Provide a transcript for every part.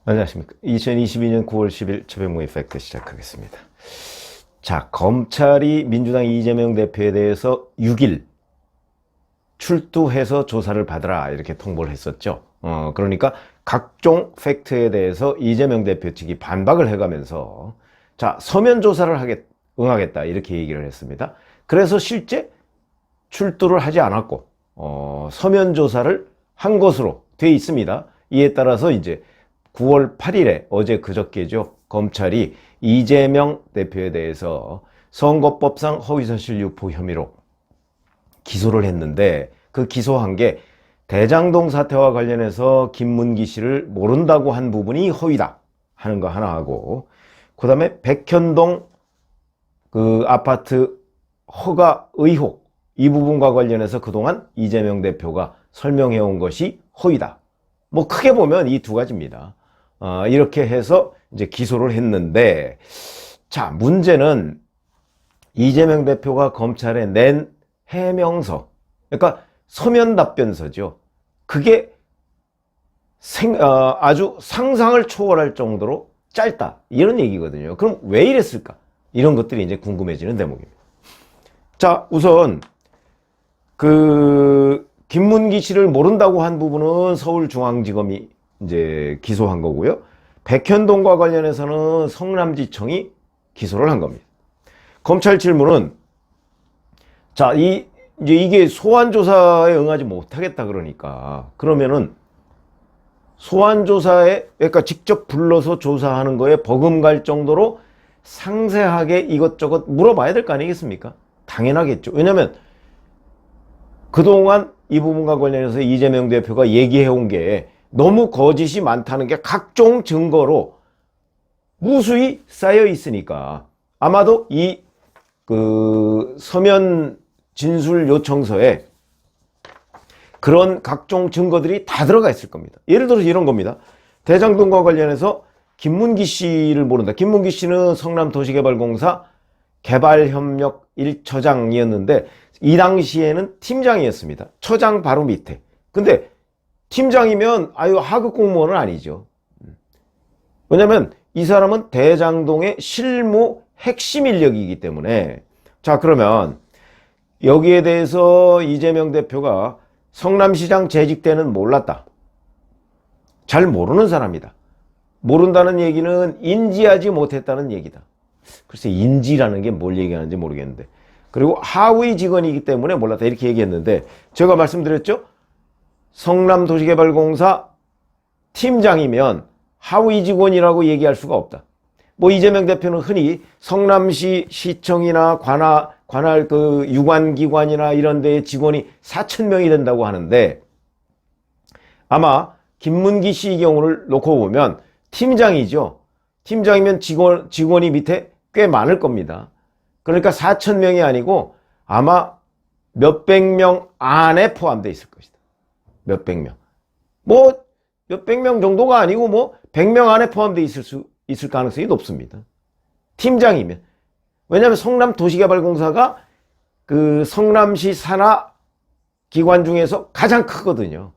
안녕하십니까. 2022년 9월 10일 최병무의 팩트 시작하겠습니다. 자, 검찰이 민주당 이재명 대표에 대해서 6일 출두해서 조사를 받으라 이렇게 통보를 했었죠. 그러니까 각종 팩트에 대해서 이재명 대표 측이 반박을 해가면서 자, 서면 조사를 응하겠다 이렇게 얘기를 했습니다. 그래서 실제 출두를 하지 않았고 서면 조사를 한 것으로 돼 있습니다. 이에 따라서 이제 9월 8일에 어제 그저께죠. 검찰이 이재명 대표에 대해서 선거법상 허위사실 유포 혐의로 기소를 했는데 그 기소한 게 대장동 사태와 관련해서 김문기 씨를 모른다고 한 부분이 허위다 하는 거 하나 하고, 그 다음에 백현동 그 아파트 허가 의혹 이 부분과 관련해서 그동안 이재명 대표가 설명해 온 것이 허위다. 뭐 크게 보면 이 두 가지입니다. 이렇게 해서 이제 기소를 했는데, 자, 문제는 이재명 대표가 검찰에 낸 해명서, 그러니까 서면 답변서죠. 그게 아주 상상을 초월할 정도로 짧다 이런 얘기거든요. 그럼 왜 이랬을까? 이런 것들이 이제 궁금해지는 대목입니다. 자, 우선 그 김문기 씨를 모른다고 한 부분은 서울중앙지검이 이제 기소한 거고요. 백현동과 관련해서는 성남지청이 기소를 한 겁니다. 검찰 질문은 자, 이제 이게 소환조사에 응하지 못하겠다 그러니까 그러면은 소환조사에 그러니까 직접 불러서 조사하는 거에 버금갈 정도로 상세하게 이것저것 물어봐야 될 거 아니겠습니까? 당연하겠죠. 왜냐면 그동안 이 부분과 관련해서 이재명 대표가 얘기해온 게 너무 거짓이 많다는 게 각종 증거로 무수히 쌓여 있으니까 아마도 이 서면 진술 요청서에 그런 각종 증거들이 다 들어가 있을 겁니다. 예를 들어서 이런 겁니다. 대장동과 관련해서 김문기 씨를 모른다. 김문기 씨는 성남도시개발공사 개발협력 1처장이었는데 이 당시에는 팀장이었습니다. 처장 바로 밑에. 근데 팀장이면 아유 하급 공무원은 아니죠. 왜냐면 이 사람은 대장동의 실무 핵심 인력이기 때문에. 자, 그러면 여기에 대해서 이재명 대표가 성남시장 재직 때는 몰랐다. 잘 모르는 사람이다. 모른다는 얘기는 인지하지 못했다는 얘기다. 글쎄 인지라는 게 뭘 얘기하는지 모르겠는데. 그리고 하위 직원이기 때문에 몰랐다 이렇게 얘기했는데 제가 말씀드렸죠. 성남도시개발공사 팀장이면 하위 직원이라고 얘기할 수가 없다. 뭐 이재명 대표는 흔히 성남시 시청이나 관할 그 유관기관이나 이런 데의 직원이 4,000명이 된다고 하는데 아마 김문기 씨 경우를 놓고 보면 팀장이죠. 팀장이면 직원이 밑에 꽤 많을 겁니다. 그러니까 4,000명이 아니고 아마 몇백 명 안에 포함되어 있을 것이다. 몇백 명. 뭐 몇백 명 정도가 아니고 뭐 100명 안에 포함되어 있을 가능성이 높습니다. 팀장이면. 왜냐하면 성남도시개발공사가 그 성남시 산하 기관 중에서 가장 크거든요.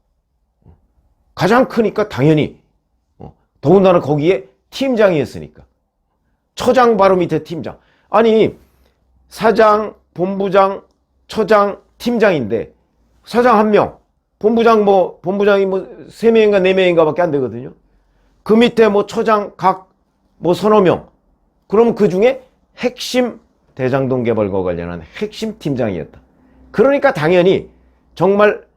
가장 크니까 당연히 더군다나 거기에 팀장이었으니까. 처장 바로 밑에 팀장. 아니 사장, 본부장, 처장, 팀장인데 사장 1명, 본부장이 뭐 3명인가 4명인가 밖에 안 되거든요. 그 밑에 뭐 처장 각 뭐 서너 명. 그럼 그 중에 핵심 대장동 개발과 관련한 핵심 팀장이었다. 그러니까 당연히 정말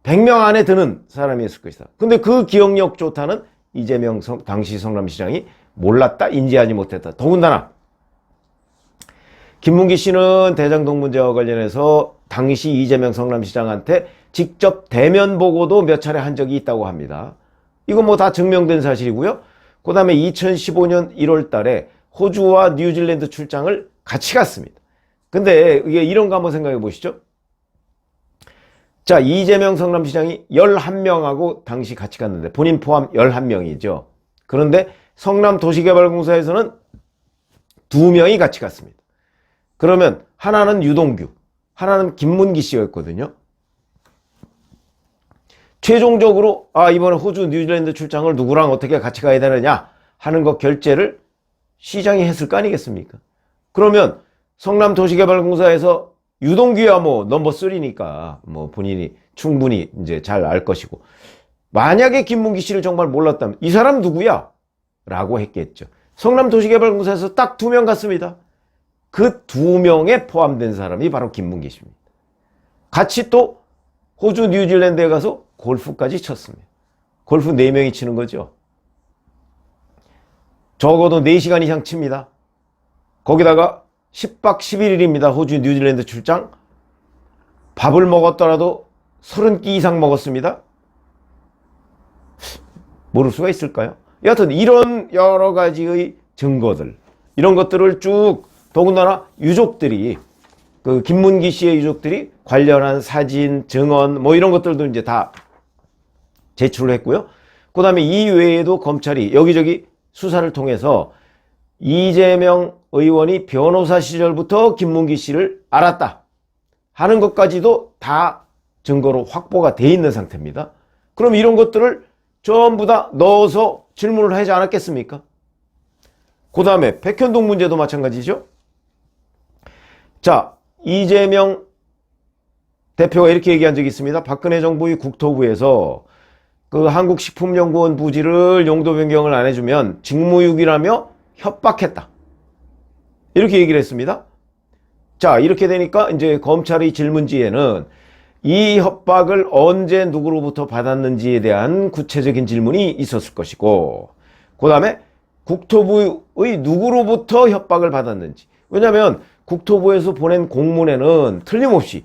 100명 안에 드는 사람이었을 것이다. 근데 그 기억력 좋다는 이재명 당시 성남시장이 몰랐다, 인지하지 못했다. 더군다나 김문기 씨는 대장동 문제와 관련해서 당시 이재명 성남시장한테 직접 대면 보고도 몇 차례 한 적이 있다고 합니다. 이거 뭐 다 증명된 사실이고요. 그 다음에 2015년 1월 달에 호주와 뉴질랜드 출장을 같이 갔습니다. 근데 이게 이런 거 한번 생각해 보시죠. 자, 이재명 성남시장이 11명하고 당시 같이 갔는데 본인 포함 11명이죠. 그런데 성남도시개발공사에서는 2명이 같이 갔습니다. 그러면 하나는 유동규, 하나는 김문기 씨였거든요. 최종적으로 이번에 호주 뉴질랜드 출장을 누구랑 어떻게 같이 가야 되느냐 하는 거 결제를 시장이 했을 거 아니겠습니까? 그러면 성남도시개발공사에서 유동규야 뭐 넘버 3니까 뭐 본인이 충분히 이제 잘 알 것이고, 만약에 김문기 씨를 정말 몰랐다면 이 사람 누구야? 라고 했겠죠. 성남도시개발공사에서 딱 2명 갔습니다. 그 2명에 포함된 사람이 바로 김문기 씨입니다. 같이 또 호주 뉴질랜드에 가서 골프까지 쳤습니다. 골프 4명이 치는 거죠. 적어도 4시간 이상 칩니다. 거기다가 10박 11일입니다. 호주 뉴질랜드 출장. 밥을 먹었더라도 30끼 이상 먹었습니다. 모를 수가 있을까요? 여하튼 이런 여러 가지의 증거들, 이런 것들을 쭉, 더군다나 유족들이, 그 김문기 씨의 유족들이 관련한 사진, 증언 뭐 이런 것들도 이제 다 제출을 했고요. 그 다음에 이 외에도 검찰이 여기저기 수사를 통해서 이재명 의원이 변호사 시절부터 김문기 씨를 알았다 하는 것까지도 다 증거로 확보가 돼 있는 상태입니다. 그럼 이런 것들을 전부 다 넣어서 질문을 하지 않았겠습니까? 그 다음에 백현동 문제도 마찬가지죠. 자, 이재명 대표가 이렇게 얘기한 적이 있습니다. 박근혜 정부의 국토부에서 그 한국식품연구원 부지를 용도 변경을 안 해주면 직무유기라며 협박했다. 이렇게 얘기를 했습니다. 자, 이렇게 되니까 이제 검찰의 질문지에는 이 협박을 언제 누구로부터 받았는지에 대한 구체적인 질문이 있었을 것이고, 그 다음에 국토부의 누구로부터 협박을 받았는지. 왜냐하면 국토부에서 보낸 공문에는 틀림없이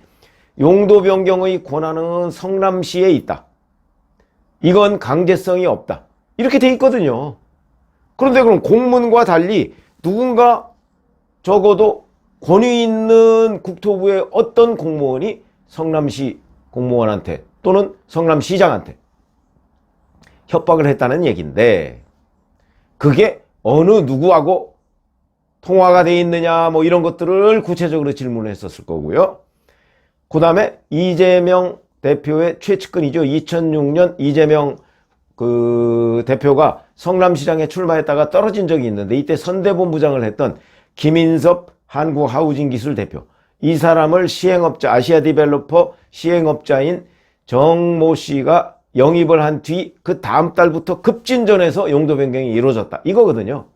용도 변경의 권한은 성남시에 있다. 이건 강제성이 없다. 이렇게 돼 있거든요. 그런데 그럼 공문과 달리 누군가 적어도 권위 있는 국토부의 어떤 공무원이 성남시 공무원한테 또는 성남시장한테 협박을 했다는 얘기인데, 그게 어느 누구하고 통화가 돼 있느냐 뭐 이런 것들을 구체적으로 질문을 했었을 거고요. 그 다음에 이재명 대표의 최측근이죠. 2006년 이재명 그 대표가 성남시장에 출마했다가 떨어진 적이 있는데, 이때 선대본부장을 했던 김인섭 한국하우징기술 대표, 이 사람을 시행업자, 아시아디벨로퍼 시행업자인 정모 씨가 영입을 한 뒤 그 다음 달부터 급진전해서 용도 변경이 이루어졌다. 이거거든요.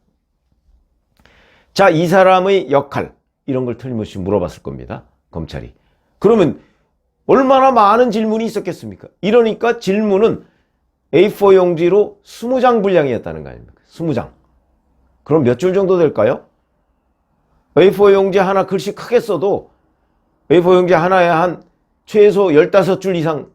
자, 이 사람의 역할, 이런 걸 틀림없이 물어봤을 겁니다. 검찰이. 그러면 얼마나 많은 질문이 있었겠습니까? 이러니까 질문은 A4 용지로 20장 분량이었다는 거 아닙니까? 20장. 그럼 몇 줄 정도 될까요? A4 용지 하나 글씨 크게 써도 A4 용지 하나에 한 최소 15줄 이상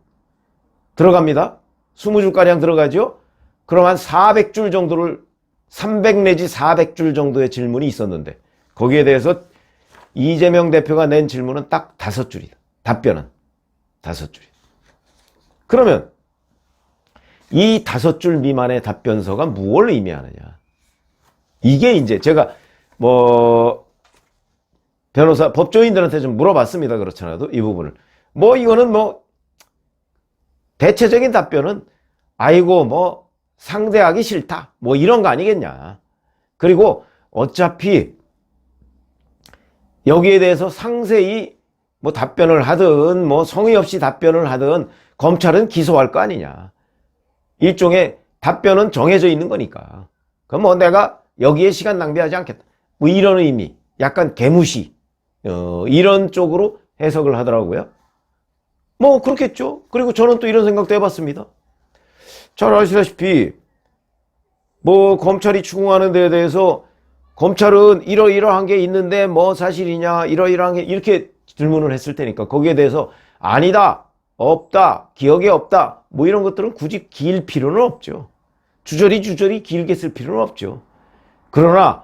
들어갑니다. 20줄가량 들어가죠? 그럼 한 400줄 정도를, 300 내지 400줄 정도의 질문이 있었는데, 거기에 대해서 이재명 대표가 낸 질문은 딱 5줄이다. 답변은 5줄이다. 그러면 이 5줄 미만의 답변서가 무엇을 의미하느냐. 이게 이제 제가 변호사, 법조인들한테 좀 물어봤습니다. 그렇잖아도 이 부분을. 이거는 대체적인 답변은 아이고 상대하기 싫다. 이런 거 아니겠냐. 그리고 어차피 여기에 대해서 상세히 답변을 하든 성의 없이 답변을 하든 검찰은 기소할 거 아니냐. 일종의 답변은 정해져 있는 거니까. 그럼 내가 여기에 시간 낭비하지 않겠다. 이런 의미. 약간 개무시. 이런 쪽으로 해석을 하더라고요. 그렇겠죠. 그리고 저는 또 이런 생각도 해봤습니다. 잘 아시다시피 검찰이 추궁하는 데에 대해서 검찰은 이러이러한 게 있는데 사실이냐, 이러이러한 게, 이렇게 질문을 했을 테니까 거기에 대해서 아니다, 없다, 기억에 없다 이런 것들은 굳이 길 필요는 없죠. 주저리 길게 쓸 필요는 없죠. 그러나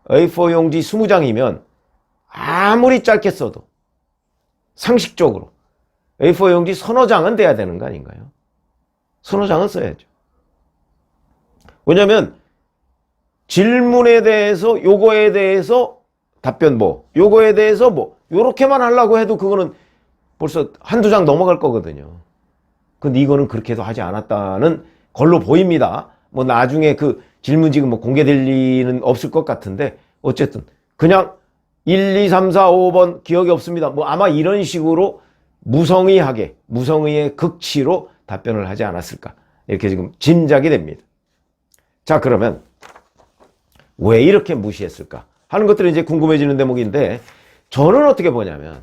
A4 용지 20장이면 아무리 짧게 써도 상식적으로 A4 용지 서너 장은 돼야 되는 거 아닌가요? 서너 장은 써야죠. 왜냐면 질문에 대해서, 요거에 대해서 답변 요거에 대해서 요렇게만 하려고 해도 그거는 벌써 한두 장 넘어갈 거거든요. 근데 이거는 그렇게도 하지 않았다는 걸로 보입니다. 뭐 나중에 그 질문지가 뭐 공개될 리는 없을 것 같은데 어쨌든 그냥 1, 2, 3, 4, 5번 기억이 없습니다. 뭐 아마 이런 식으로 무성의하게 무성의의 극치로 답변을 하지 않았을까 이렇게 지금 짐작이 됩니다. 자, 그러면 왜 이렇게 무시했을까 하는 것들이 이제 궁금해지는 대목인데 저는 어떻게 보냐면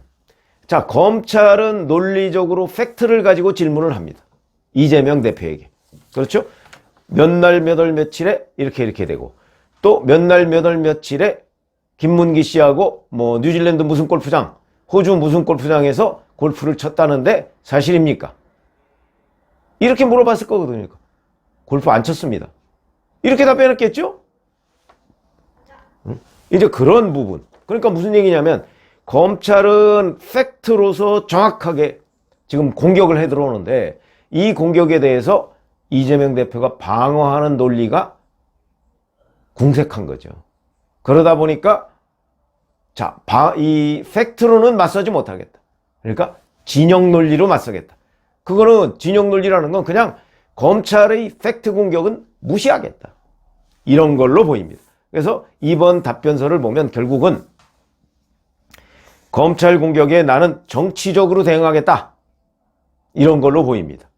자, 검찰은 논리적으로 팩트를 가지고 질문을 합니다. 이재명 대표에게. 그렇죠? 몇 날 몇 월 며칠에 이렇게 되고 또 몇 날 몇 월 며칠에 김문기 씨하고 뭐 뉴질랜드 무슨 골프장, 호주 무슨 골프장에서 골프를 쳤다는데 사실입니까? 이렇게 물어봤을 거거든요. 골프 안 쳤습니다. 이렇게 답변했겠죠? 이제 그런 부분. 그러니까 무슨 얘기냐면 검찰은 팩트로서 정확하게 지금 공격을 해 들어오는데 이 공격에 대해서 이재명 대표가 방어하는 논리가 궁색한 거죠. 그러다 보니까 자, 이 팩트로는 맞서지 못하겠다. 그러니까 진영 논리로 맞서겠다. 그거는 진영 논리라는 건 그냥 검찰의 팩트 공격은 무시하겠다. 이런 걸로 보입니다. 그래서 이번 답변서를 보면 결국은 검찰 공격에 나는 정치적으로 대응하겠다. 이런 걸로 보입니다.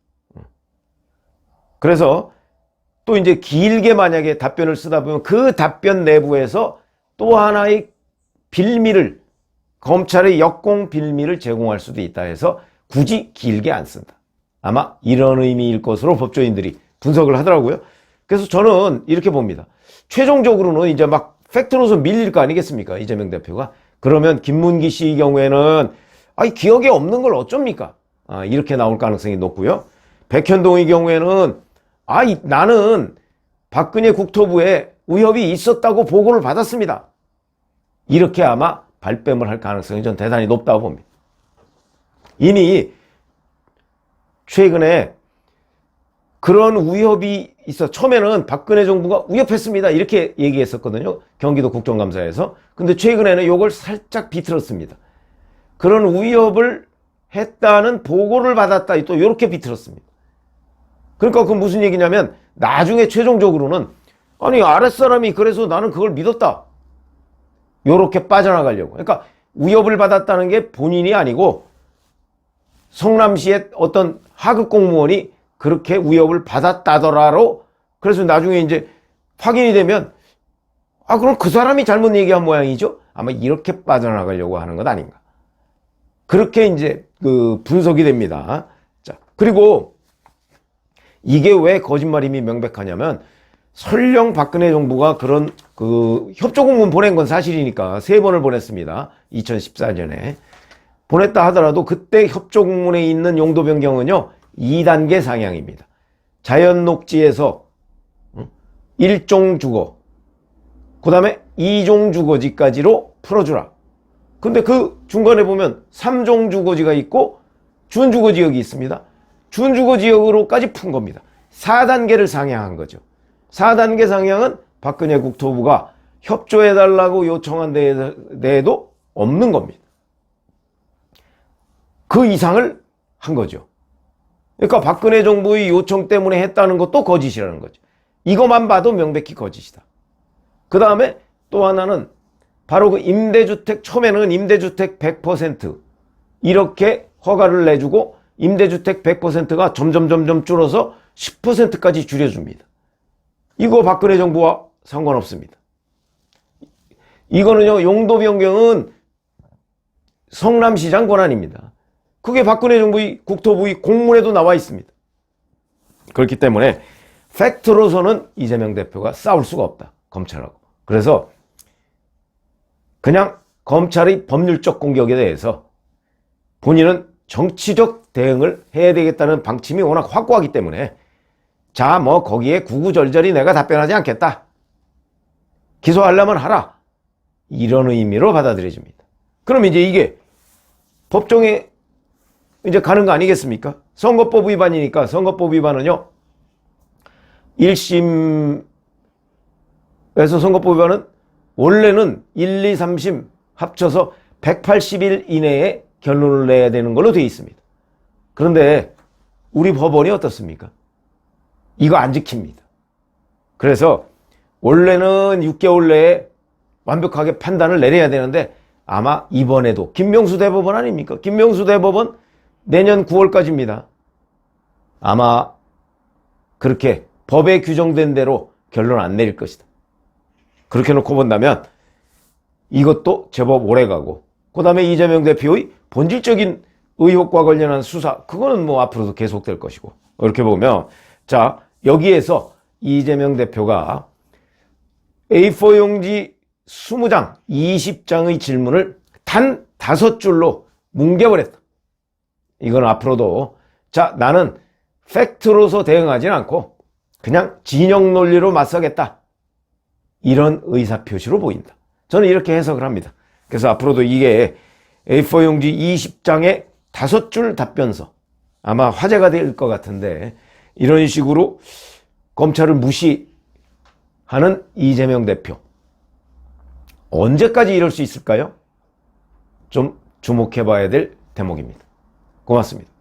그래서 또 이제 길게 만약에 답변을 쓰다 보면 그 답변 내부에서 또 하나의 빌미를 검찰의 역공 빌미를 제공할 수도 있다 해서 굳이 길게 안 쓴다. 아마 이런 의미일 것으로 법조인들이 분석을 하더라고요. 그래서 저는 이렇게 봅니다. 최종적으로는 이제 막 팩트로서 밀릴 거 아니겠습니까? 이재명 대표가. 그러면 김문기 씨의 경우에는 기억에 없는 걸 어쩝니까? 이렇게 나올 가능성이 높고요. 백현동의 경우에는 나는 박근혜 국토부에 위협이 있었다고 보고를 받았습니다. 이렇게 아마 발뺌을 할 가능성이 전 대단히 높다고 봅니다. 이미 최근에 그런 위협이 있어. 처음에는 박근혜 정부가 위협했습니다. 이렇게 얘기했었거든요. 경기도 국정감사에서. 근데 최근에는 이걸 살짝 비틀었습니다. 그런 위협을 했다는 보고를 받았다. 또 이렇게 비틀었습니다. 그러니까 그건 무슨 얘기냐면 나중에 최종적으로는 아랫사람이 그래서 나는 그걸 믿었다. 이렇게 빠져나가려고. 그러니까 위협을 받았다는 게 본인이 아니고 성남시의 어떤 하급 공무원이 그렇게 위협을 받았다더라로 그래서 나중에 이제 확인이 되면 그럼 그 사람이 잘못 얘기한 모양이죠? 아마 이렇게 빠져나가려고 하는 것 아닌가. 그렇게 이제 그 분석이 됩니다. 자, 그리고 이게 왜 거짓말임이 명백하냐면 설령 박근혜 정부가 그런 그 협조공문 보낸 건 사실이니까 3번을 보냈습니다. 2014년에. 보냈다 하더라도 그때 협조공문에 있는 용도 변경은요. 2단계 상향입니다. 자연녹지에서 1종 주거, 그 다음에 2종 주거지까지로 풀어주라. 근데 그 중간에 보면 3종 주거지가 있고 준주거지역이 있습니다. 준주거지역으로까지 푼 겁니다. 4단계를 상향한 거죠. 4단계 상향은 박근혜 국토부가 협조해달라고 요청한 데에도 없는 겁니다. 그 이상을 한 거죠. 그러니까 박근혜 정부의 요청 때문에 했다는 것도 거짓이라는 거죠. 이것만 봐도 명백히 거짓이다. 그 다음에 또 하나는 바로 그 임대주택, 처음에는 임대주택 100% 이렇게 허가를 내주고 임대주택 100%가 점점 줄어서 10%까지 줄여줍니다. 이거 박근혜 정부와 상관없습니다. 이거는요, 용도 변경은 성남시장 권한입니다. 그게 박근혜 정부의 국토부의 공문에도 나와 있습니다. 그렇기 때문에 팩트로서는 이재명 대표가 싸울 수가 없다. 검찰하고. 그래서 그냥 검찰의 법률적 공격에 대해서 본인은 정치적 대응을 해야 되겠다는 방침이 워낙 확고하기 때문에 자, 뭐 거기에 구구절절히 내가 답변하지 않겠다. 기소하려면 하라. 이런 의미로 받아들여집니다. 그럼 이제 이게 법정에 이제 가는 거 아니겠습니까? 선거법 위반이니까 선거법 위반은요. 1심에서 선거법 위반은 원래는 1, 2, 3심 합쳐서 180일 이내에 결론을 내야 되는 걸로 되어 있습니다. 그런데 우리 법원이 어떻습니까? 이거 안 지킵니다. 그래서 원래는 6개월 내에 완벽하게 판단을 내려야 되는데 아마 이번에도 김명수 대법원 아닙니까? 김명수 대법원 내년 9월까지입니다. 아마 그렇게 법에 규정된 대로 결론 안 내릴 것이다. 그렇게 놓고 본다면 이것도 제법 오래가고 그 다음에 이재명 대표의 본질적인 의혹과 관련한 수사 그거는 뭐 앞으로도 계속될 것이고 이렇게 보면 자 여기에서 이재명 대표가 A4 용지 20장, 20장의 질문을 단 5줄로 뭉개버렸다. 이건 앞으로도 자 나는 팩트로서 대응하지는 않고 그냥 진영 논리로 맞서겠다. 이런 의사표시로 보인다. 저는 이렇게 해석을 합니다. 그래서 앞으로도 이게 A4 용지 20장의 5줄 답변서 아마 화제가 될 것 같은데 이런 식으로 검찰을 무시하는 이재명 대표 언제까지 이럴 수 있을까요? 좀 주목해 봐야 될 대목입니다. 고맙습니다.